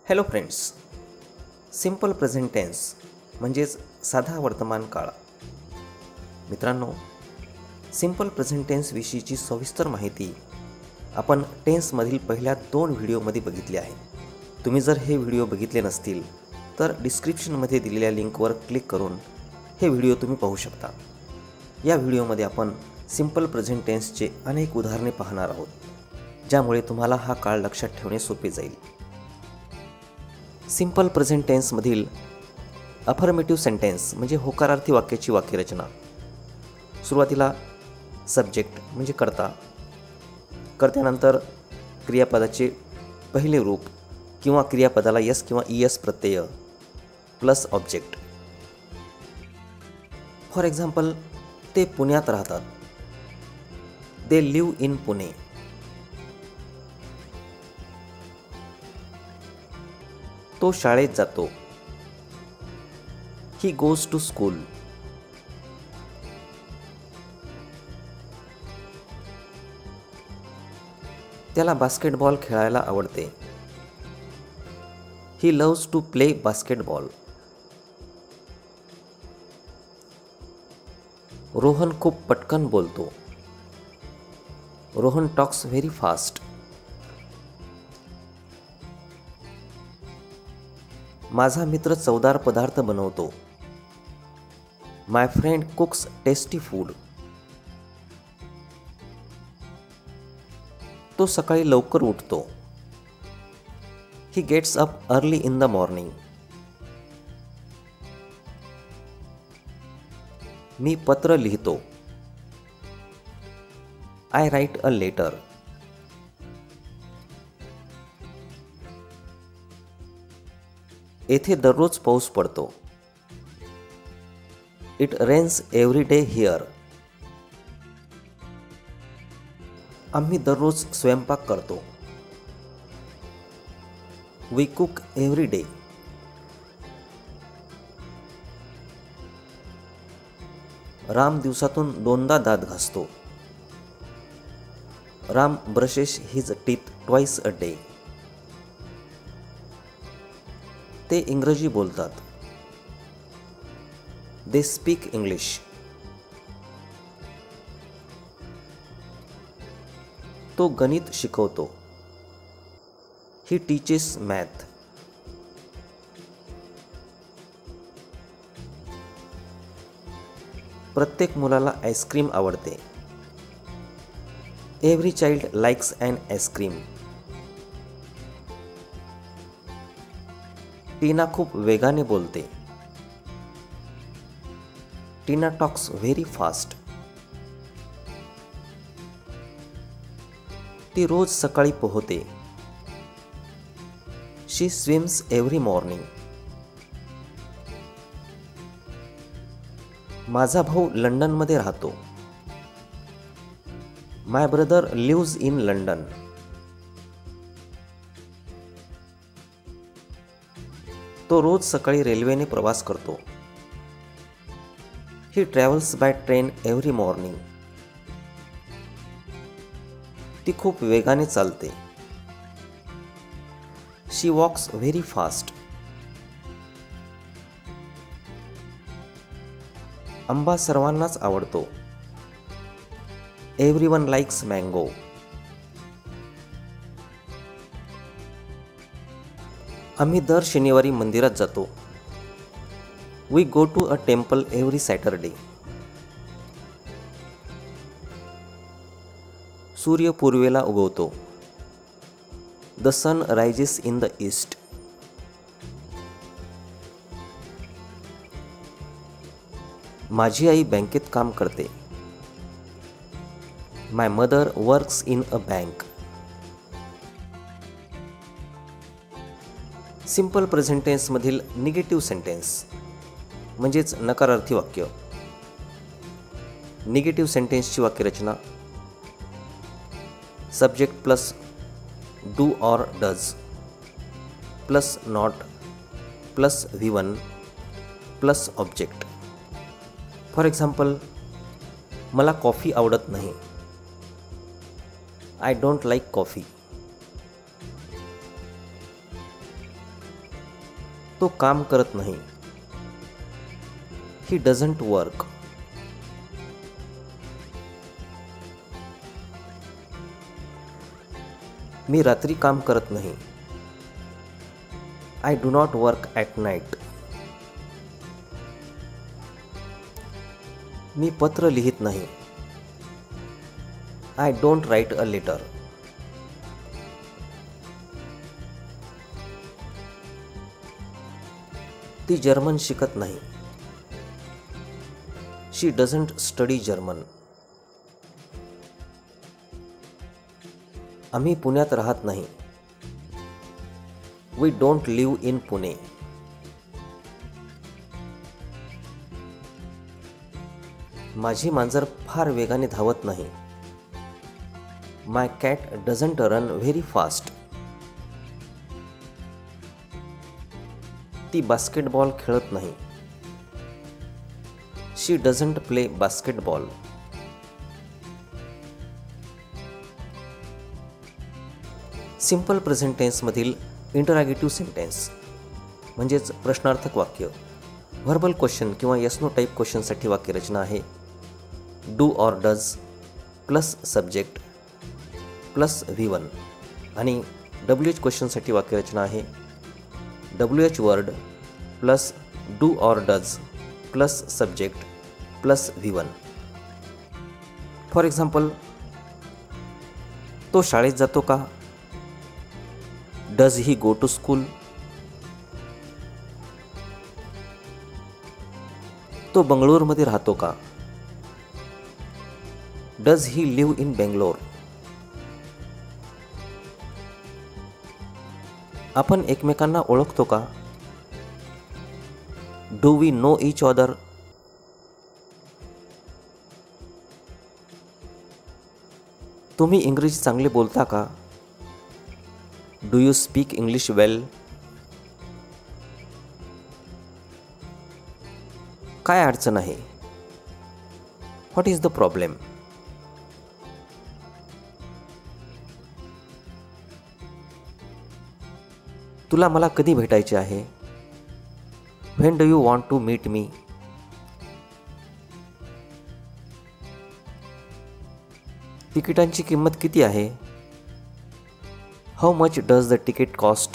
Hello friends, simple present tense म्हणजेच साधा वर्तमान काळ. मित्रांनो, सिंपल प्रेझेंट टेन्स विषयीची सविस्तर माहिती आपण टेन्समधील पहिल्या 2 व्हिडिओमध्ये बघितली आहे. तुम्ही जर हे व्हिडिओ बघितले नसतील तर डिस्क्रिप्शनमध्ये दिलेल्या लिंकवर क्लिक करून हे व्हिडिओ तुम्ही पाहू शकता. या व्हिडिओमध्ये आपण सिंपल प्रेझेंट टेन्सचे अनेक उदाहरणे पाहणार आहोत, ज्यामुळे तुम्हाला हा काळ लक्षात ठेवणे सोपे जाईल. सिंपल प्रेझेंट टेन्समधील अफर्मेटिव्ह सेंटेन्स म्हणजे होकारार्थी वाक्याची वाक्यरचना. सुरुवातीला सब्जेक्ट म्हणजे कर्ता, कर्त्यानंतर क्रियापदाचे पहिले रूप किंवा क्रियापदाला यस किंवा ईएस प्रत्यय प्लस ऑब्जेक्ट. फॉर एक्झाम्पल, ते पुण्यात राहतात. They live in Pune. तो शाळेत जातो. He goes to school. त्याला बास्केटबॉल खेळायला आवडते. He loves to play basketball. Rohan खूप पटकन बोलतो. Rohan talks very fast. माझा मित्र चवदार पदार्थ बनवतो. My friend cooks tasty food. तो सकाळी लवकर उठतो. He gets up early in the morning. मी पत्र लिहितो. I right a letter. येथे दररोज पाऊस पडतो. It rains every day here. आम्ही दररोज स्वयंपाक करतो. We cook every day. Ram दिवसातून 2दा दात घासतो. Ram brushes his teeth twice a day. ते इंग्रजी बोलतात. They speak English. तो गणित शिकवतो. He teaches math. प्रत्येक मुलाला आईस्क्रीम आवडते. Every child likes an ice cream. Tina खूप वेगाने बोलते. Tina talks very fast. ती रोज सकाळी पोहते. She swims every morning. माझा भाऊ लंडनमध्ये राहतो. My brother lives in London. तो रोज सकाळी रेल्वेने प्रवास करतो. He travels by train every morning. ती खूप वेगाने चालते. She walks very fast. आंबा सर्वांनाच आवडतो. Everyone likes mango. आम्ही दर शनिवारी मंदिरात जातो. We go to a temple every Saturday. सूर्य पूर्वेला उगवतो. The sun rises in the east. माझी आई बँकेत काम करते. My mother works in a bank. Simple present टेन्समधील निगेटिव्ह सेंटेन्स म्हणजेच नकारार्थी वाक्य. निगेटिव्ह सेंटेन्सची वाक्यरचना subject plus do or does plus not plus V1 plus object. For example, मला कॉफी आवडत नाही. I don't like coffee. तो काम करत नाही. He doesn't work. मी रात्री काम करत नाही. I do not work at night. मी पत्र लिहित नाही. I don't write a letter. ती जर्मन शिकत नाही. She doesn't study German. आम्ही पुण्यात राहत नाही. We don't live in Pune. माझी मांजर फार वेगाने धावत नाही. My cat doesn't run very fast. ती बास्केटबॉल खेळत नाही. She doesn't play basketball. Simple present टेन्समधील इंटरॅगेटिव्ह सेंटेन्स म्हणजेच प्रश्नार्थक वाक्य. व्हर्बल क्वेश्चन किंवा येस नो टाईप क्वेश्चनसाठी वाक्यरचना आहे do or does plus subject plus V1 आणि WH क्वेश्चनसाठी वाक्यरचना आहे WH word plus do or does plus subject plus V1. For example, तो शाळेत जातो का? Does he go to school? तो बंगळुरूमध्ये राहतो का? Does he live in Bangalore? आपण एकमेकांना ओळखतो का? Do we know each other? तुम्ही इंग्रजी चांगले बोलता का? Do you speak English well? काय अडचण आहे? What is the problem? तुला मला कधी भेटायचे आहे? When do you want to meet me? तिकिटांची किंमत किती आहे? How much does the ticket cost?